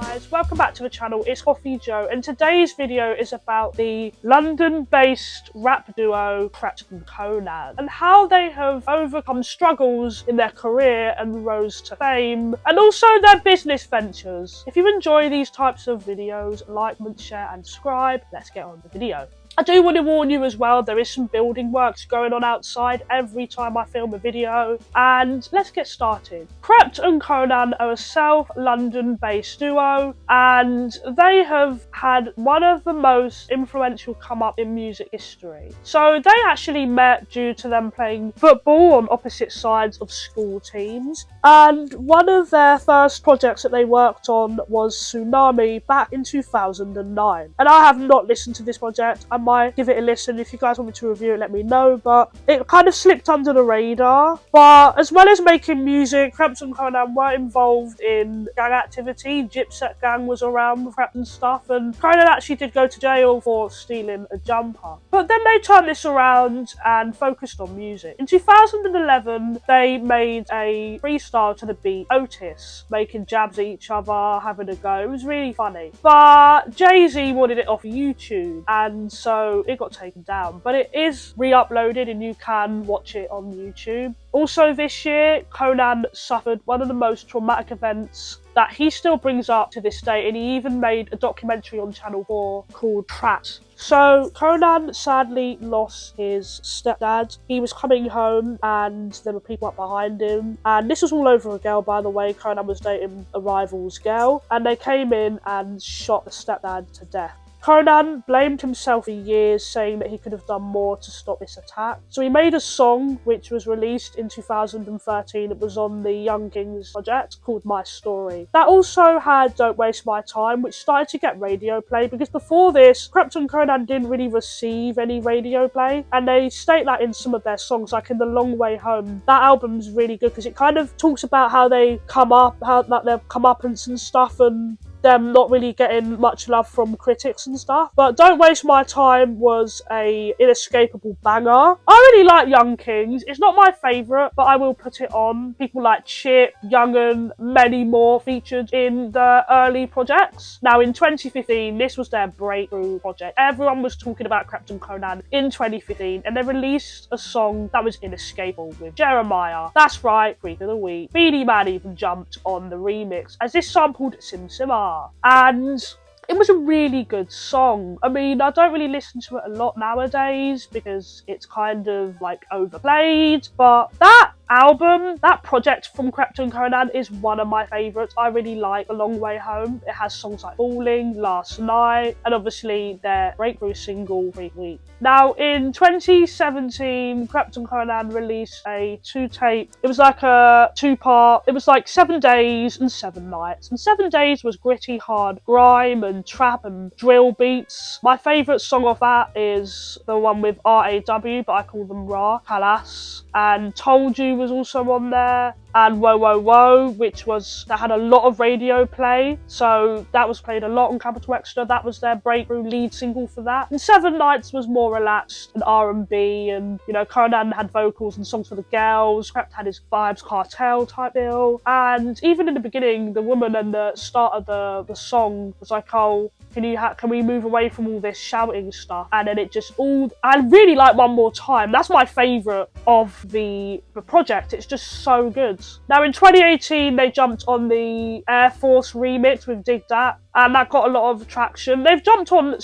guys, welcome back to the channel. It's Coffee Joe, and today's video is about the London-based rap duo Krept Konan and how they have overcome struggles in their career and rose to fame, and also their business ventures. If you enjoy these types of videos, like, comment, share and subscribe. Let's get on with the video. I do want to warn you as well, there is some building works going on outside every time I film a video, and let's get started. Krept and Konan are a South London-based duo, and they have had one of the most influential come up in music history. So they actually met due to them playing football on opposite sides of school teams, and one of their first projects that they worked on was Tsunami back in 2009. And I have not listened to this project. I might give it a listen. If you guys want me to review it, let me know, but it kind of slipped under the radar. But as well as making music, Krept and Konan were involved in gang activity. Gypset gang was around with Krept and stuff, and Konan actually did go to jail for stealing a jumper. But then they turned this around and focused on music. In 2011, they made a freestyle to the beat Otis, making jabs at each other, having a go. It was really funny. But Jay-Z wanted it off YouTube, and so it got taken down. But it is re-uploaded and you can watch it on YouTube. Also this year, Konan suffered one of the most traumatic events that he still brings up to this day, and he even made a documentary on Channel 4 called Trapped. So Konan sadly lost his stepdad. He was coming home and there were people up behind him, and this was all over a girl, by the way. Konan was dating a rival's girl, and they came in and shot the stepdad to death. Konan blamed himself for years, saying that he could have done more to stop this attack. So he made a song which was released in 2013. It was on the Young Kings project called My Story. That also had Don't Waste My Time, which started to get radio play, because before this, Krept and Konan didn't really receive any radio play, and they state that in some of their songs, like in The Long Way Home. That album's really good because it kind of talks about how they come up, how like their comeuppance and stuff, and them not really getting much love from critics and stuff. But Don't Waste My Time was a inescapable banger. I really like Young Kings. It's not my favourite, but I will put it on. People like Chip, Young'un, many more featured in the early projects. Now in 2015, this was their breakthrough project. Everyone was talking about Krept and Konan in 2015, and they released a song that was inescapable with Jeremiah. That's right, Freak of the Week. Beanie Man even jumped on the remix, as this sampled Sim Simma. And it was a really good song. I mean, I don't really listen to it a lot nowadays because it's kind of like overplayed, but that album, that project from Krept and Konan is one of my favourites. I really like A Long Way Home. It has songs like Falling, Last Night, and obviously their breakthrough single, Freak Week. Now in 2017, Krept and Konan released a 2-tape. It was like a 2-part. It was like 7 days and 7 nights. And 7 days was gritty, hard grime and trap and drill beats. My favourite song of that is the one with RAW, but I call them Ra, Kalas. And Told You was also on there, and Whoa Whoa Whoa, that had a lot of radio play, so that was played a lot on Capital Extra. That was their breakthrough lead single for that. And 7 Nights was more relaxed and R&B, and you know, Konan had vocals and songs for the girls. Krept had his Vibes Cartel type deal, and even in the beginning, the woman and the start of the song was like, oh, can we move away from all this shouting stuff? And then it just all, I really like One More Time. That's my favourite of the project. It's just so good. Now in 2018, they jumped on the Air Force remix with Dig That, and that got a lot of traction. They've jumped on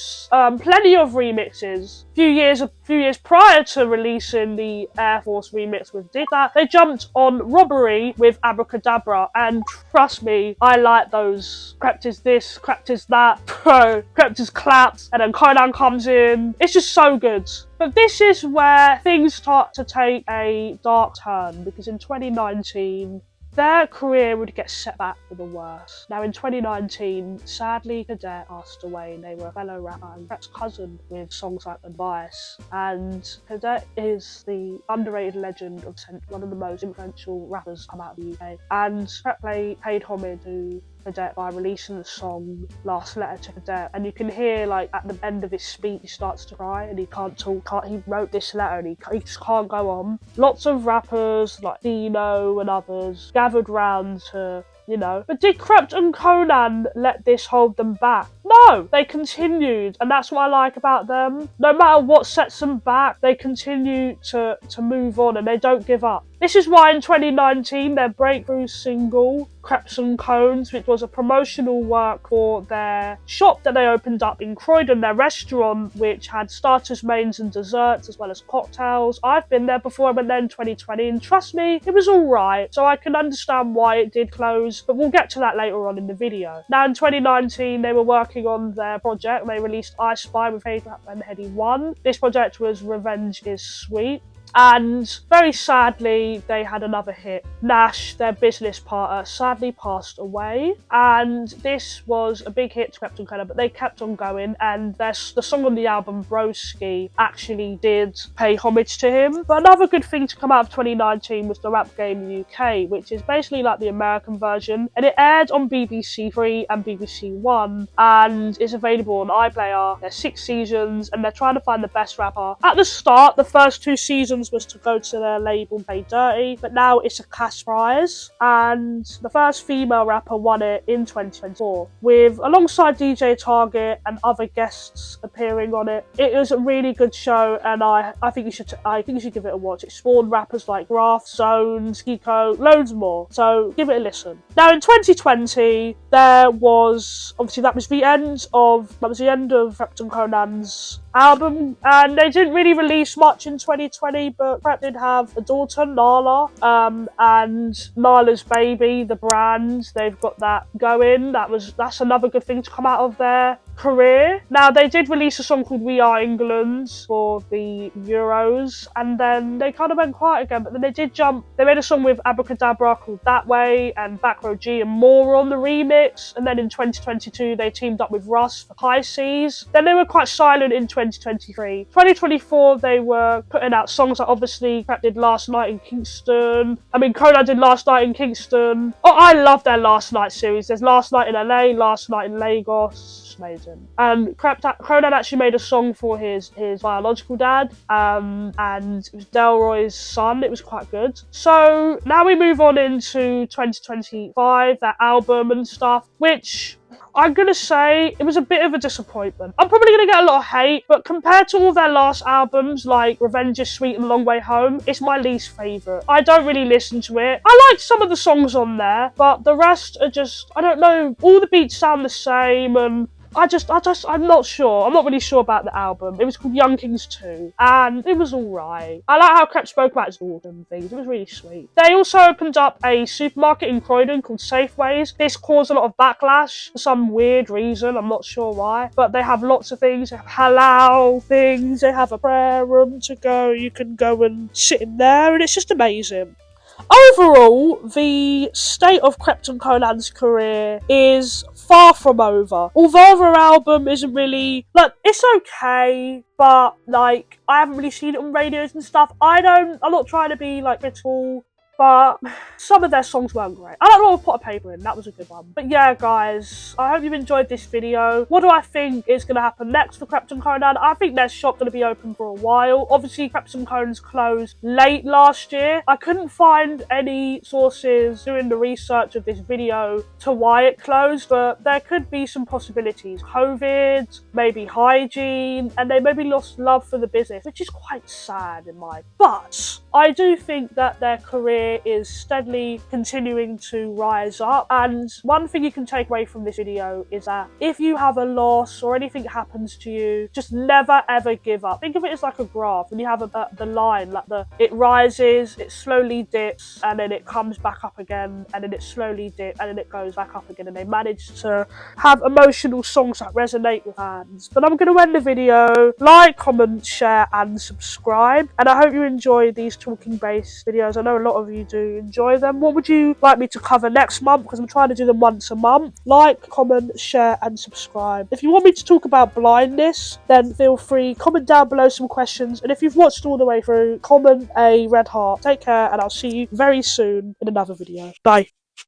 plenty of remixes. A few years prior to releasing the Air Force remix with Dig That, they jumped on Robbery with Abracadabra, and trust me, I like those. Krept is this, Krept is that, Krept is clapped, and then Konan comes in. It's just so good. But this is where things start to take a dark turn, because in 2019, their career would get set back for the worse. Now in 2019, sadly, Cadet passed away, and they were a fellow rapper and Krept's cousin with songs like Advice. And Cadet is the underrated legend of one of the most influential rappers come out of the UK. And Krept paid homage to Cadet by releasing the song Last Letter to Cadet, and you can hear like at the end of his speech he starts to cry and he can't talk. He wrote this letter and he just can't go on. Lots of rappers like Dino and others gathered round to you know. But did Krept and Konan let this hold them back? No, they continued, and that's what I like about them. No matter what sets them back, they continue to move on, and they don't give up. This is why in 2019, their breakthrough single, Krept Konan, which was a promotional work for their shop that they opened up in Croydon, their restaurant, which had starters, mains and desserts, as well as cocktails. I've been there before. I went there in 2020, and trust me, it was alright. So I can understand why it did close, but we'll get to that later on in the video. Now in 2019, they were working on their project. They released I Spy with Hey Rap and Heady 1. This project was Revenge is Sweet. And very sadly, they had another hit. Nash, their business partner, sadly passed away. And this was a big hit to Krept Konan, but they kept on going. And the song on the album, Broski, actually did pay homage to him. But another good thing to come out of 2019 was the Rap Game UK, which is basically like the American version. And it aired on BBC 3 and BBC 1 and is available on iPlayer. There's 6 seasons and they're trying to find the best rapper. At the start, the first 2 seasons was to go to their label Pay Dirty, but now it's a cash prize, and the first female rapper won it in 2024 with alongside DJ Target and other guests appearing on it. It was a really good show, and I think you should give it a watch. It spawned rappers like Graph, Zones, Kiko, loads more. So give it a listen. Now in 2020, there was obviously that was the end of Krept Konan's album, and they didn't really release much in 2020, but Krept did have a daughter, Nala, and Nala's baby, the brand, they've got that going. That's another good thing to come out of their career. Now they did release a song called We Are England for the Euros, and then they kind of went quiet again, but then they made a song with Abracadabra called That Way and Back Row G and more on the remix, and then in 2022 they teamed up with Russ for High Seas. Then they were quite silent in 2023. 2024 they were putting out songs like obviously Krept did Last Night in Kingston. Konan did Last Night in Kingston. Oh, I love their Last Night series. There's Last Night in LA, Last Night in Lagos. Amazing. And Konan actually made a song for his biological dad, and it was Delroy's son. It was quite good. So now we move on into 2025, that album and stuff, which I'm going to say it was a bit of a disappointment. I'm probably going to get a lot of hate, but compared to all their last albums like Revenge is Sweet and Long Way Home, it's my least favourite. I don't really listen to it. I like some of the songs on there, but the rest are just, I don't know, all the beats sound the same, and I'm not sure. I'm not really sure about the album. It was called Young Kings 2, and it was alright. I like how Krept spoke about his daughter and things. It was really sweet. They also opened up a supermarket in Croydon called Safeways. This caused a lot of backlash for some weird reason. I'm not sure why. But they have lots of things. They have halal things. They have a prayer room to go. You can go and sit in there, and it's just amazing. Overall, the state of Krept Konan's career is far from over. Although their album isn't really, it's okay, but, I haven't really seen it on radios and stuff. I'm not trying to be, critical, but some of their songs weren't great. I don't know, Pot of Paper in, that was a good one. But yeah, guys, I hope you've enjoyed this video. What do I think is going to happen next for Krept Konan? I think their shop going to be open for a while. Obviously, Krept Konan's closed late last year. I couldn't find any sources doing the research of this video to why it closed, but there could be some possibilities. COVID, maybe hygiene, and they maybe lost love for the business, which is quite sad in my. But I do think that their career is steadily continuing to rise up, and one thing you can take away from this video is that if you have a loss or anything happens to you, just never ever give up. Think of it as like a graph, and you have the line, it rises, it slowly dips, and then it comes back up again, and then it slowly dips, and then it goes back up again, and they manage to have emotional songs that resonate with fans. But I'm going to end the video. Like, comment, share and subscribe, and I hope you enjoy these talking based videos. I know a lot of you do enjoy them. What would you like me to cover next month? Because I'm trying to do them once a month. Like, comment, share and subscribe. If you want me to talk about blindness, then feel free, comment down below some questions, and if you've watched all the way through, comment a red heart. Take care, and I'll see you very soon in another video. Bye.